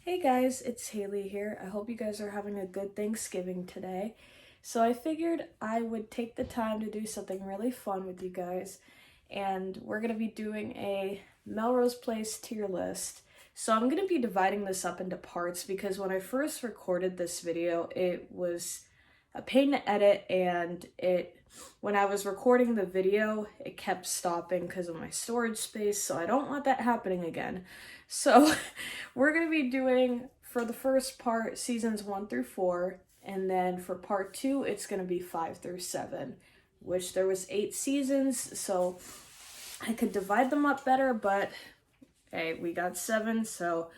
Hey guys, it's Haley here. I hope you guys are having a good Thanksgiving today. So I figured I would take the time to do something really fun with you guys, and we're going to be doing a Melrose Place tier list. So I'm going to be dividing this up into parts because when I first recorded this video, it was a pain to edit, and when I was recording the video, it kept stopping because of my storage space, so I don't want that happening again. So we're going to be doing, for the first part, seasons 1 through 4, and then for part 2, it's going to be 5 through 7, which there was 8 seasons, so I could divide them up better, but hey, we got 7, so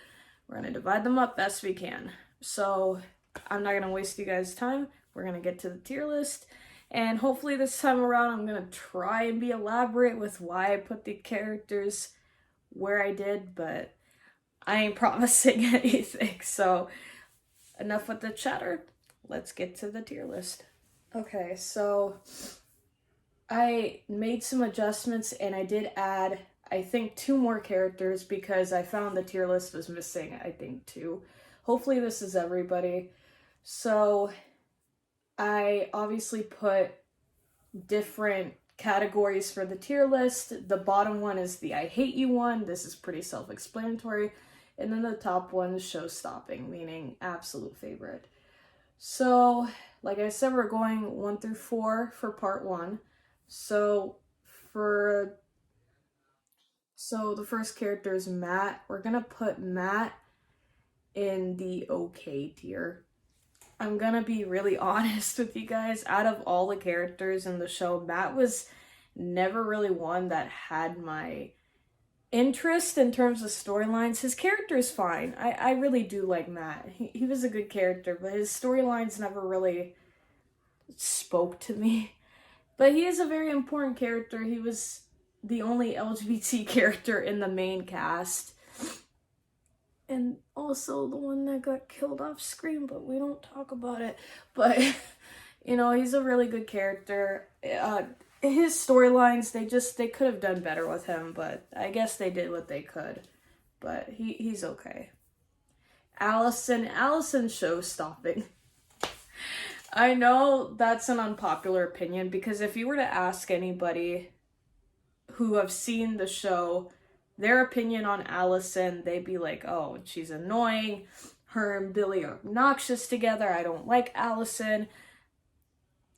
we're going to divide them up best we can. So I'm not going to waste you guys' time. We're going to get to the tier list, and hopefully this time around I'm going to try and be elaborate with why I put the characters where I did, but I ain't promising anything. So enough with the chatter. Let's get to the tier list. Okay, so I made some adjustments and I did add, I think, 2 more characters because I found the tier list was missing, I think, 2. Hopefully this is everybody. So I obviously put different categories for the tier list. The bottom one is the I hate you one. This is pretty self-explanatory. And then the top one is show-stopping, meaning absolute favorite. So, like I said, we're going 1 through 4 for part 1. So the first character is Matt. We're gonna put Matt in the okay tier. I'm gonna be really honest with you guys. Out of all the characters in the show, Matt was never really one that had my interest in terms of storylines. His character is fine. I really do like Matt. He was a good character, but his storylines never really spoke to me. But he is a very important character. He was the only LGBT character in the main cast. And also the one that got killed off screen, but we don't talk about it. But, he's a really good character. His storylines, they could have done better with him, but I guess they did what they could. But he's okay. Allison show-stopping. I know that's an unpopular opinion, because if you were to ask anybody who have seen the show their opinion on Allison, they'd be like, oh, she's annoying. Her and Billy are obnoxious together. I don't like Allison.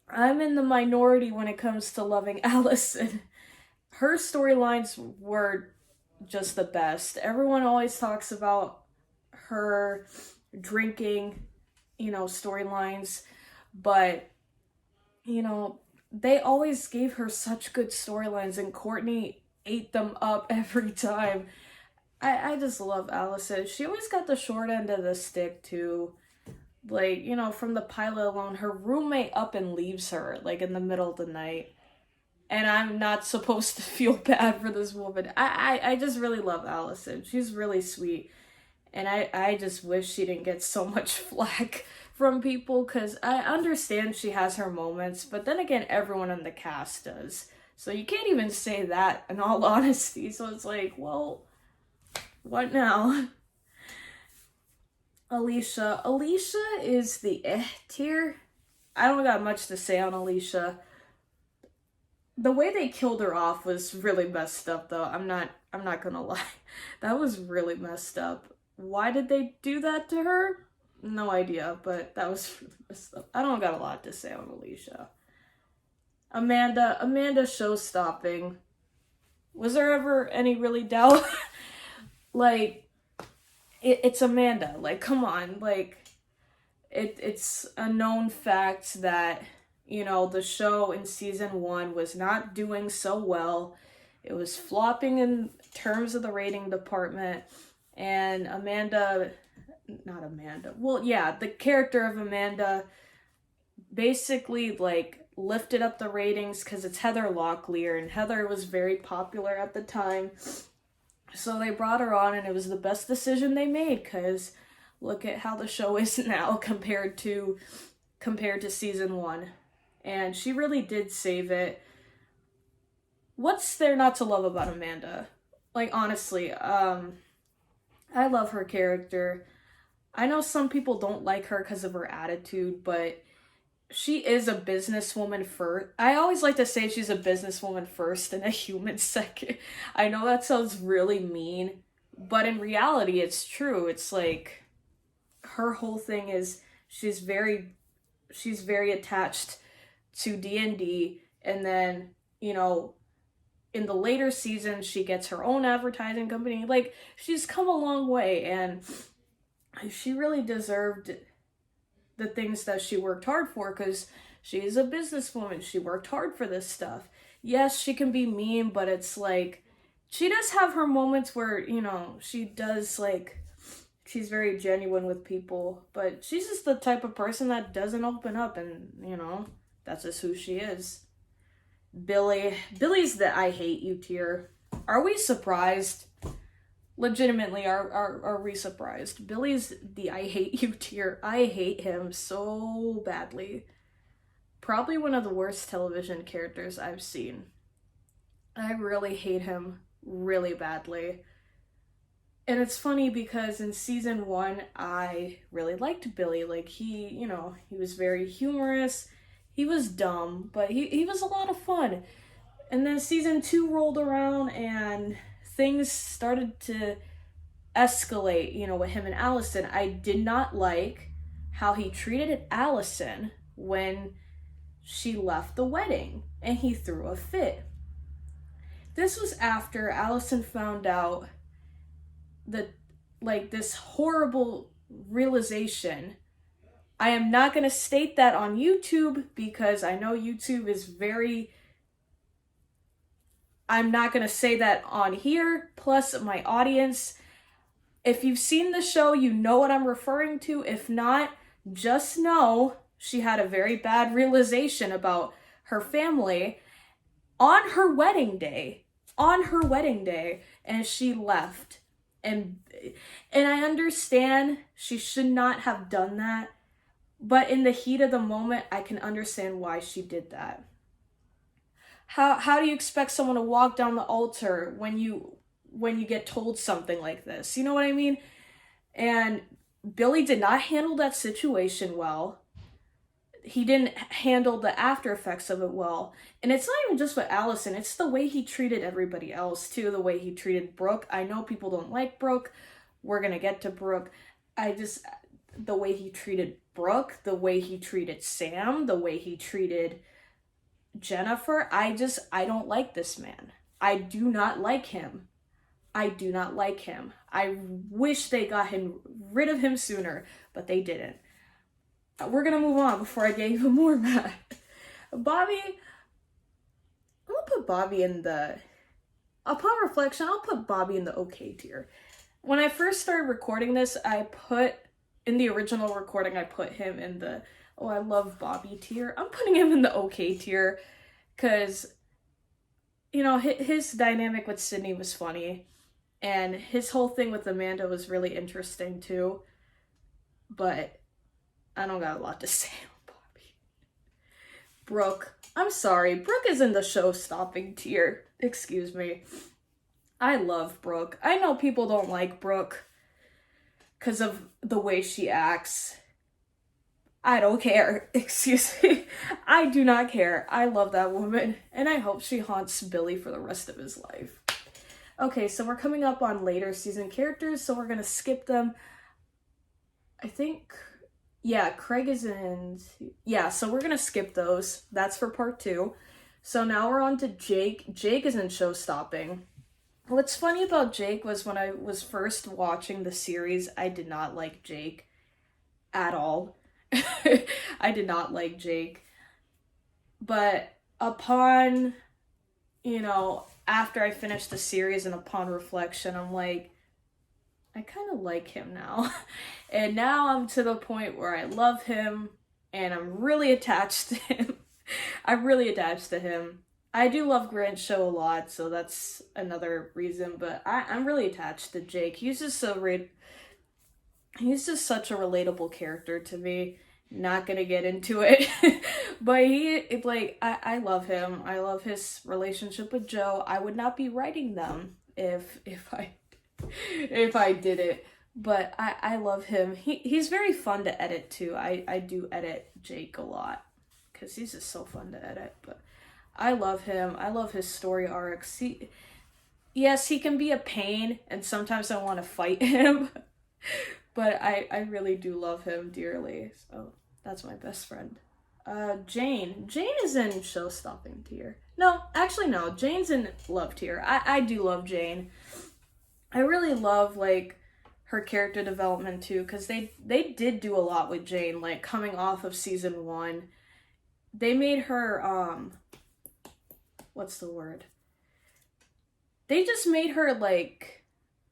I'm in the minority when it comes to loving Allison. Her storylines were just the best. Everyone always talks about her drinking, storylines, but, they always gave her such good storylines, and Courtney ate them up every time. I just love Allison. She always got the short end of the stick too. Like, from the pilot alone, her roommate up and leaves her, like, in the middle of the night. And I'm not supposed to feel bad for this woman. I just really love Allison. She's really sweet. And I just wish she didn't get so much flack from people, because I understand she has her moments, but then again, everyone in the cast does. So you can't even say that, in all honesty. So it's like, well, what now? Alicia. Alicia is the tier. I don't got much to say on Alicia. The way they killed her off was really messed up, though. I'm not gonna lie. That was really messed up. Why did they do that to her? No idea, but that was really messed up. I don't got a lot to say on Alicia. Amanda show-stopping. Was there ever any really doubt? Like, it's Amanda. Like, come on. Like, it's a known fact that, the show in season 1 was not doing so well. It was flopping in terms of the rating department. And the character of Amanda basically, like, lifted up the ratings because it's Heather Locklear, and Heather was very popular at the time. So they brought her on, and it was the best decision they made, because look at how the show is now compared to season 1. And she really did save it. What's there not to love about Amanda? Like, honestly, I love her character. I know some people don't like her because of her attitude, but she is a businesswoman first. I always like to say she's a businesswoman first and a human second. I know that sounds really mean, but in reality, it's true. It's like her whole thing is she's very attached to D&D, and then, you know, in the later seasons she gets her own advertising company. Like, she's come a long way, and she really deserved the things that she worked hard for, because she is a businesswoman. She worked hard for this stuff. Yes, she can be mean, but it's like she does have her moments where, you know, she does, like, she's very genuine with people, but she's just the type of person that doesn't open up, and, you know, that's just who she is. Billy's the I hate you tier. Are we surprised? Legitimately, are we surprised? Billy's the I hate you tier. I hate him so badly. Probably one of the worst television characters I've seen. I really hate him really badly. And it's funny because in season 1, I really liked Billy. Like, he, you know, he was very humorous. He was dumb, but he was a lot of fun. And then season 2 rolled around and things started to escalate, you know, with him and Allison. I did not like how he treated Allison when she left the wedding and he threw a fit. This was after Allison found out that, like, this horrible realization. I am not going to state that on YouTube because I know YouTube is very... I'm not going to say that on here. Plus, my audience, if you've seen the show, you know what I'm referring to. If not, just know she had a very bad realization about her family on her wedding day. On her wedding day. And she left. And I understand she should not have done that. But in the heat of the moment, I can understand why she did that. How do you expect someone to walk down the altar when you get told something like this? You know what I mean? And Billy did not handle that situation well. He didn't handle the after effects of it well. And it's not even just with Allison. It's the way he treated everybody else, too. The way he treated Brooke. I know people don't like Brooke. We're going to get to Brooke. The way he treated Brooke, the way he treated Sam, the way he treated Jennifer. I don't like this man. I do not like him. I do not like him. I wish they got rid of him sooner, but they didn't. We're gonna move on before I get even more mad. Bobby, I'm gonna put Bobby in the... Upon reflection, I'll put Bobby in the okay tier. When I first started recording this, in the original recording, I put him in the, oh, I love Bobby tier. I'm putting him in the okay tier because, you know, his dynamic with Sydney was funny. And his whole thing with Amanda was really interesting too. But I don't got a lot to say on Bobby. Brooke. I'm sorry. Brooke is in the show-stopping tier. Excuse me. I love Brooke. I know people don't like Brooke because of the way she acts. I don't care. Excuse me. I do not care. I love that woman. And I hope she haunts Billy for the rest of his life. Okay, so we're coming up on later season characters, so we're going to skip them. I think... Yeah, Craig is in... Yeah, so we're going to skip those. That's for part 2. So now we're on to Jake. Jake is in Show-Stopping. What's funny about Jake was when I was first watching the series, I did not like Jake at all. I did not like Jake. But upon, you know, after I finished the series and upon reflection, I'm like, I kind of like him now. And now I'm to the point where I love him and I'm really attached to him. I'm really attached to him. I do love Grant's show a lot, so that's another reason, but I'm really attached to Jake. He's just such a relatable character to me. Not gonna get into it. But I love him. I love his relationship with Joe. I would not be writing them if I did it. but I love him. He's very fun to edit too. I do edit Jake a lot because he's just so fun to edit. But I love him. I love his story arcs. Yes, he can be a pain, and sometimes I want to fight him, but I really do love him dearly. So that's my best friend. Jane. Jane is in show-stopping tier. No, actually no. Jane's in love tier. I do love Jane. I really love like her character development too, because they did do a lot with Jane, like coming off of season 1. They made her what's the word? They just made her like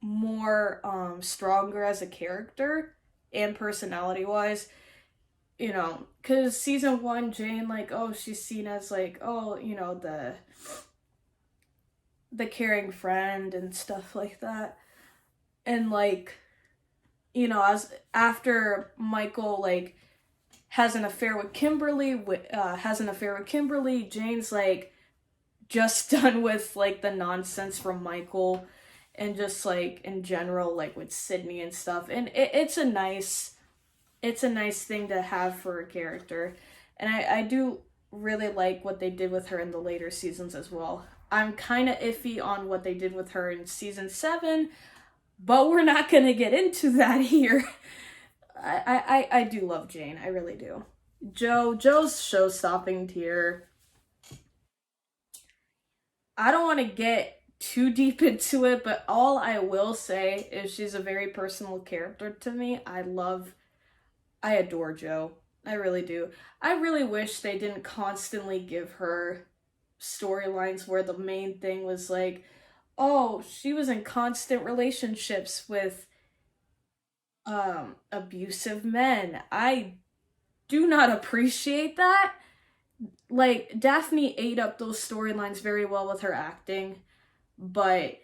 more stronger as a character and personality wise. You know, because season 1, Jane, like, oh, she's seen as like, oh, you know, the caring friend and stuff like that. And like, you know, as after Michael like has an affair with Kimberly, Jane's like just done with like the nonsense from Michael and just like in general like with Sydney and stuff. And it's a nice thing to have for a character. And I do really like what they did with her in the later seasons as well. I'm kind of iffy on what they did with her in season 7, but we're not going to get into that here. I do love Jane. I really do. Joe's show-stopping tier. I don't want to get too deep into it, but all I will say is she's a very personal character to me. I adore Joe. I really do. I really wish they didn't constantly give her storylines where the main thing was like, oh, she was in constant relationships with abusive men. I do not appreciate that. Like Daphne ate up those storylines very well with her acting, but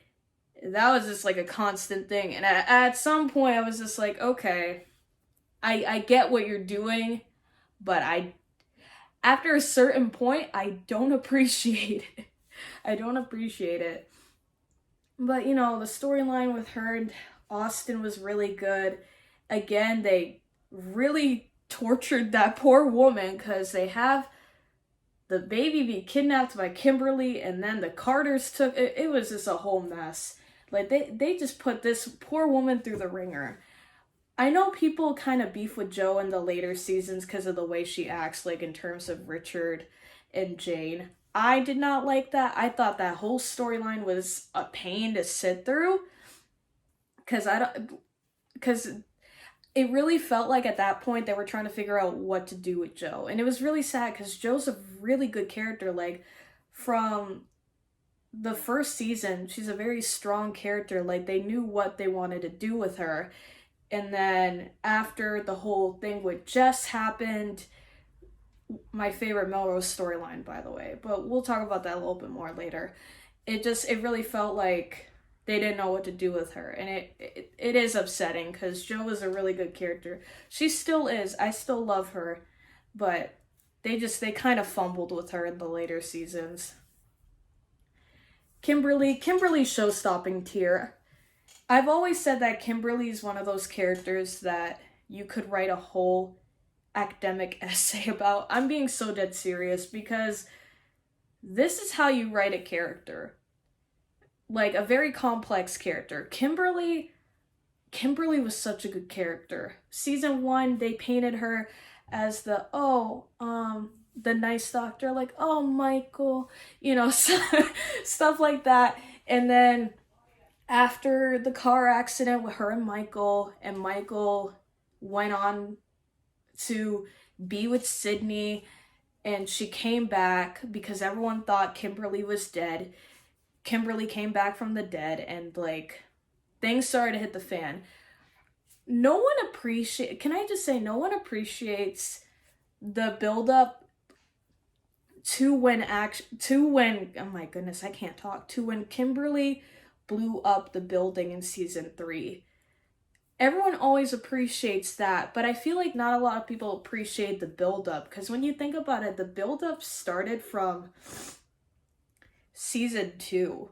that was just like a constant thing. And at some point I was just like, okay, I get what you're doing, but after a certain point I don't appreciate it. I don't appreciate it. But you know, the storyline with her and Austin was really good. Again, they really tortured that poor woman because they have the baby be kidnapped by Kimberly and then the Carters took it. It was just a whole mess. Like they just put this poor woman through the ringer. I know people kind of beef with Joe in the later seasons because of the way she acts, like in terms of Richard and Jane. I did not like that. I thought that whole storyline was a pain to sit through because it really felt like at that point they were trying to figure out what to do with Joe. And it was really sad because Joe's a really good character. Like from the first season, she's a very strong character. Like they knew what they wanted to do with her. And then after the whole thing with Jess happened, my favorite Melrose storyline, by the way, but we'll talk about that a little bit more later. It really felt like they didn't know what to do with her, and it is upsetting because Jo was a really good character. She still is. I still love her, but they kind of fumbled with her in the later seasons. Kimberly's show-stopping tier. I've always said that Kimberly is one of those characters that you could write a whole academic essay about. I'm being so dead serious because this is how you write a character. Like a very complex character. Kimberly was such a good character. Season 1, they painted her as the nice doctor, like, oh, Michael, you know, stuff like that. And then after the car accident with her and Michael went on to be with Sydney, and she came back because everyone thought Kimberly was dead. Kimberly came back from the dead, and like things started to hit the fan. No one appreciates the build up to when oh my goodness, I can't talk, to when Kimberly blew up the building in season 3. Everyone always appreciates that, but I feel like not a lot of people appreciate the build-up, because when you think about it, the build-up started from season 2.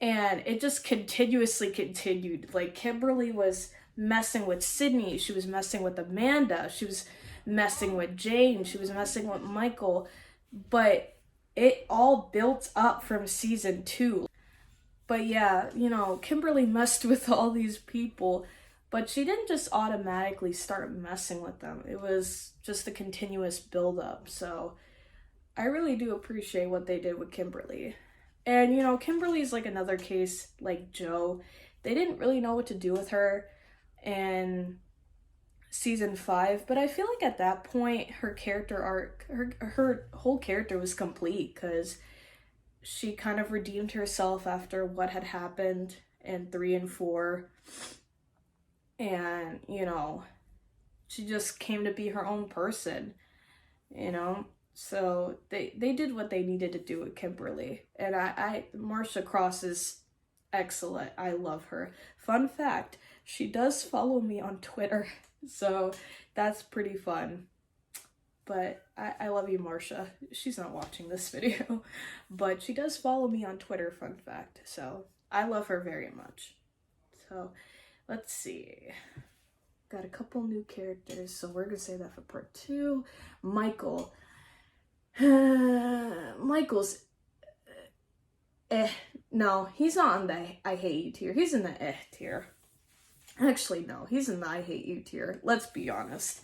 And it just continuously continued. Like, Kimberly was messing with Sydney, she was messing with Amanda, she was messing with Jane, she was messing with Michael. But it all built up from season 2. But yeah, you know, Kimberly messed with all these people, but she didn't just automatically start messing with them. It was just a continuous buildup. So I really do appreciate what they did with Kimberly. And, you know, Kimberly's like another case like Joe. They didn't really know what to do with her in season 5, but I feel like at that point her character arc, her whole character was complete, because she kind of redeemed herself after what had happened in 3 and 4. And, you know, she just came to be her own person, you know? So they did what they needed to do with Kimberly. And Marcia Cross is excellent. I love her. Fun fact, she does follow me on Twitter, so that's pretty fun. But I love you, Marcia. She's not watching this video, but she does follow me on Twitter, fun fact. So I love her very much. So let's see. Got a couple new characters, so we're gonna say that for part 2. Michael. Michael's no, he's not on the I hate you tier. He's in the tier. Actually, no, he's in the I hate you tier. Let's be honest.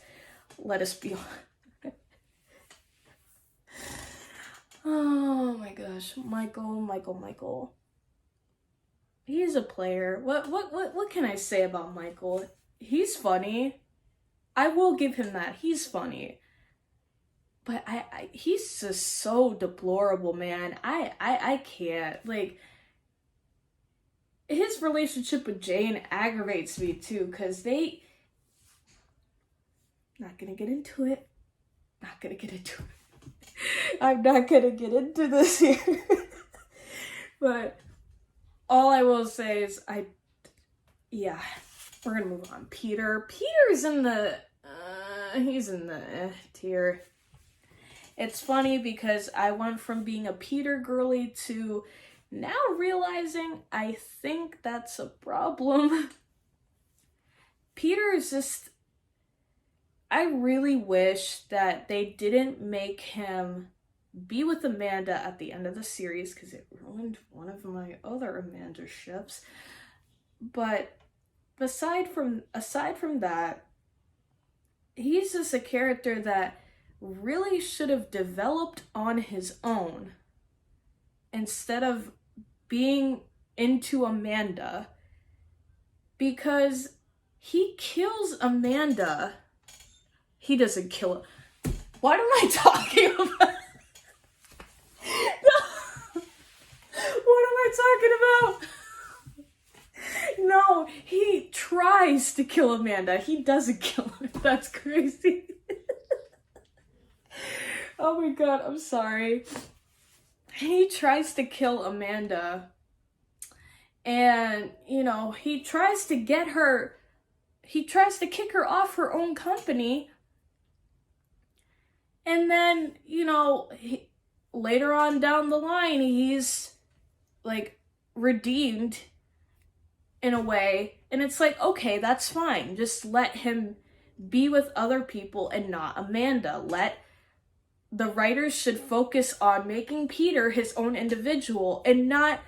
Let us be honest. Oh my gosh, Michael. He's a player. What can I say about Michael? He's funny. I will give him that. He's funny. But he's just so deplorable, man. I can't. Like, his relationship with Jane aggravates me too, because not gonna get into it. I'm not gonna get into this here. But all I will say is yeah, we're gonna move on. Peter's in the he's in the tier. It's funny because I went from being a Peter girly to now realizing I think that's a problem. Peter is just, I really wish that they didn't make him be with Amanda at the end of the series, because it ruined one of my other Amanda ships. But aside from that, he's just a character that really should have developed on his own instead of being into Amanda, because he kills Amanda. He doesn't kill her. What am I talking about? What am I talking about? No, he tries to kill Amanda. He doesn't kill her. That's crazy. Oh my god, I'm sorry. He tries to kill Amanda. And, you know, he tries to kick her off her own company. And then, you know, later on down the line, he's, like, redeemed in a way. And it's like, okay, that's fine. Just let him be with other people and not Amanda. The writers should focus on making Peter his own individual and not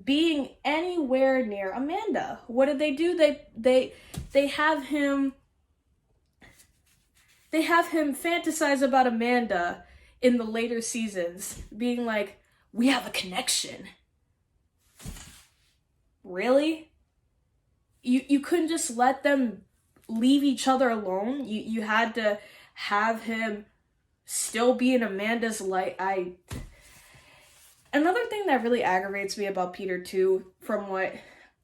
being anywhere near Amanda. What did they do? They have him fantasize about Amanda in the later seasons, being like, we have a connection. Really? You couldn't just let them leave each other alone? You had to have him still be in Amanda's life. Another thing that really aggravates me about Peter too, from what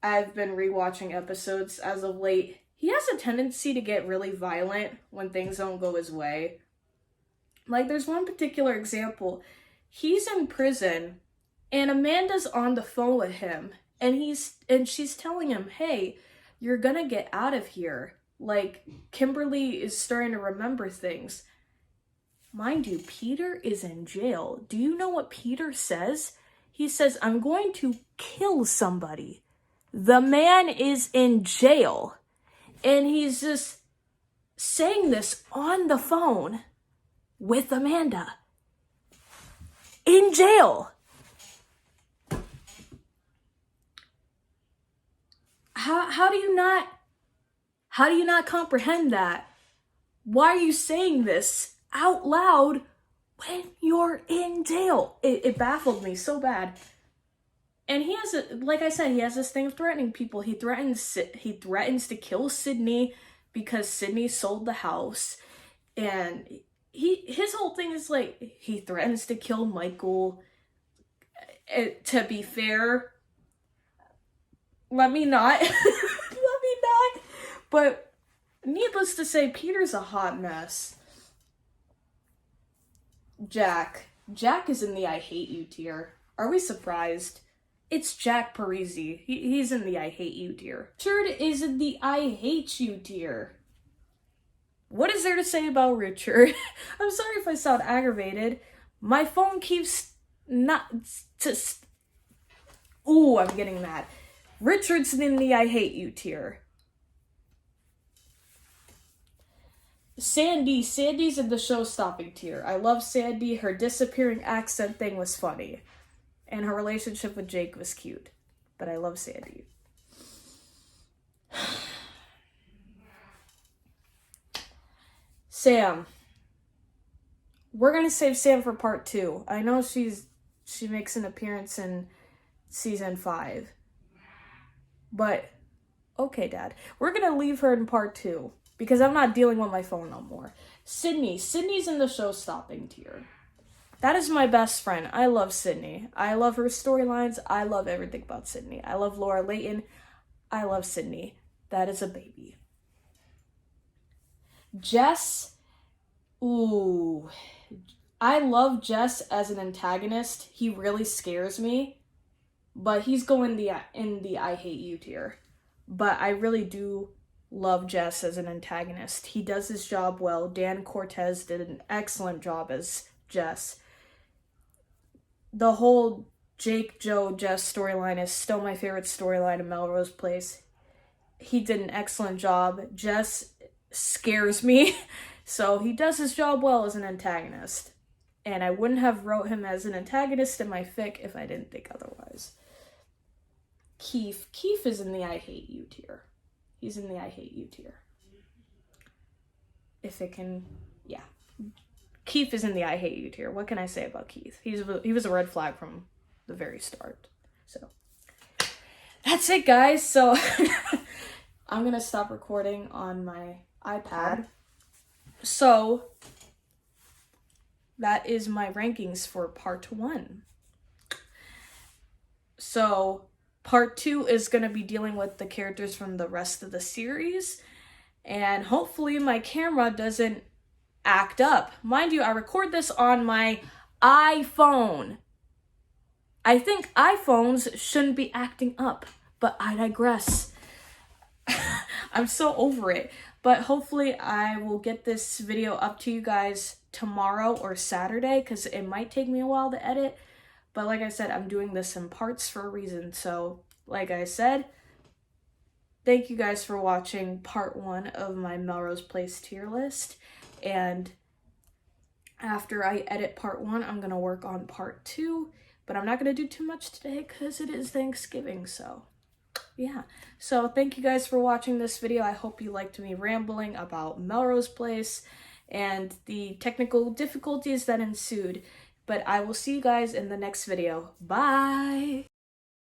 I've been rewatching episodes as of late, he has a tendency to get really violent when things don't go his way. Like, there's one particular example. He's in prison and Amanda's on the phone with him, and she's telling him, hey, you're gonna get out of here. Like, Kimberly is starting to remember things. Mind you, Peter is in jail. Do you know what Peter says? He says, I'm going to kill somebody. The man is in jail. And he's just saying this on the phone with Amanda. In jail. How do you not comprehend that? Why are you saying this out loud when you're in jail? It baffled me so bad. And he has, like I said, he has this thing of threatening people. He threatens to kill Sydney because Sydney sold the house. And his whole thing is like, he threatens to kill Michael. To be fair, let me not. But needless to say, Peter's a hot mess. Jack is in the I hate you tier. Are we surprised? It's Jack Parisi. He's in the I hate you tier. Richard is in the I hate you tier. What is there to say about Richard? I'm sorry if I sound aggravated. My phone keeps not just. Ooh, I'm getting mad. Richard's in the I hate you tier. Sandy's in the show-stopping tier. I love Sandy. Her disappearing accent thing was funny. And her relationship with Jake was cute. But I love Sandy. Sam. We're gonna save Sam for part 2. I know she makes an appearance in season 5. But, okay, Dad. We're gonna leave her in part 2. Because I'm not dealing with my phone no more. Sydney's in the show-stopping tier. That is my best friend. I love Sydney. I love her storylines. I love everything about Sydney. I love Laura Layton. I love Sydney. That is a baby. Jess. Ooh. I love Jess as an antagonist. He really scares me. But he's going in the I hate you tier. But I really do love Jess as an antagonist. He does his job well. Dan Cortez did an excellent job as Jess. The whole Jake, Joe, Jess storyline is still my favorite storyline in Melrose Place. He did an excellent job. Jess scares me. So he does his job well as an antagonist. And I wouldn't have wrote him as an antagonist in my fic if I didn't think otherwise. Keith is in the I hate you tier. He's in the I hate you tier. If it can, yeah. Keith is in the I hate you tier. What can I say about Keith? He was a red flag from the very start. So, that's it, guys. So, I'm going to stop recording on my iPad. So, that is my rankings for part 1. So, part 2 is going to be dealing with the characters from the rest of the series. And hopefully my camera doesn't act up. Mind you, I record this on my iPhone. I think iPhones shouldn't be acting up, but I digress. I'm so over it. But hopefully I will get this video up to you guys tomorrow or Saturday, because it might take me a while to edit. But like I said, I'm doing this in parts for a reason. So, like I said, thank you guys for watching part 1 of my Melrose Place tier list. And after I edit part 1, I'm going to work on part 2. But I'm not going to do too much today because it is Thanksgiving. So, yeah. So, thank you guys for watching this video. I hope you liked me rambling about Melrose Place and the technical difficulties that ensued. But I will see you guys in the next video. Bye!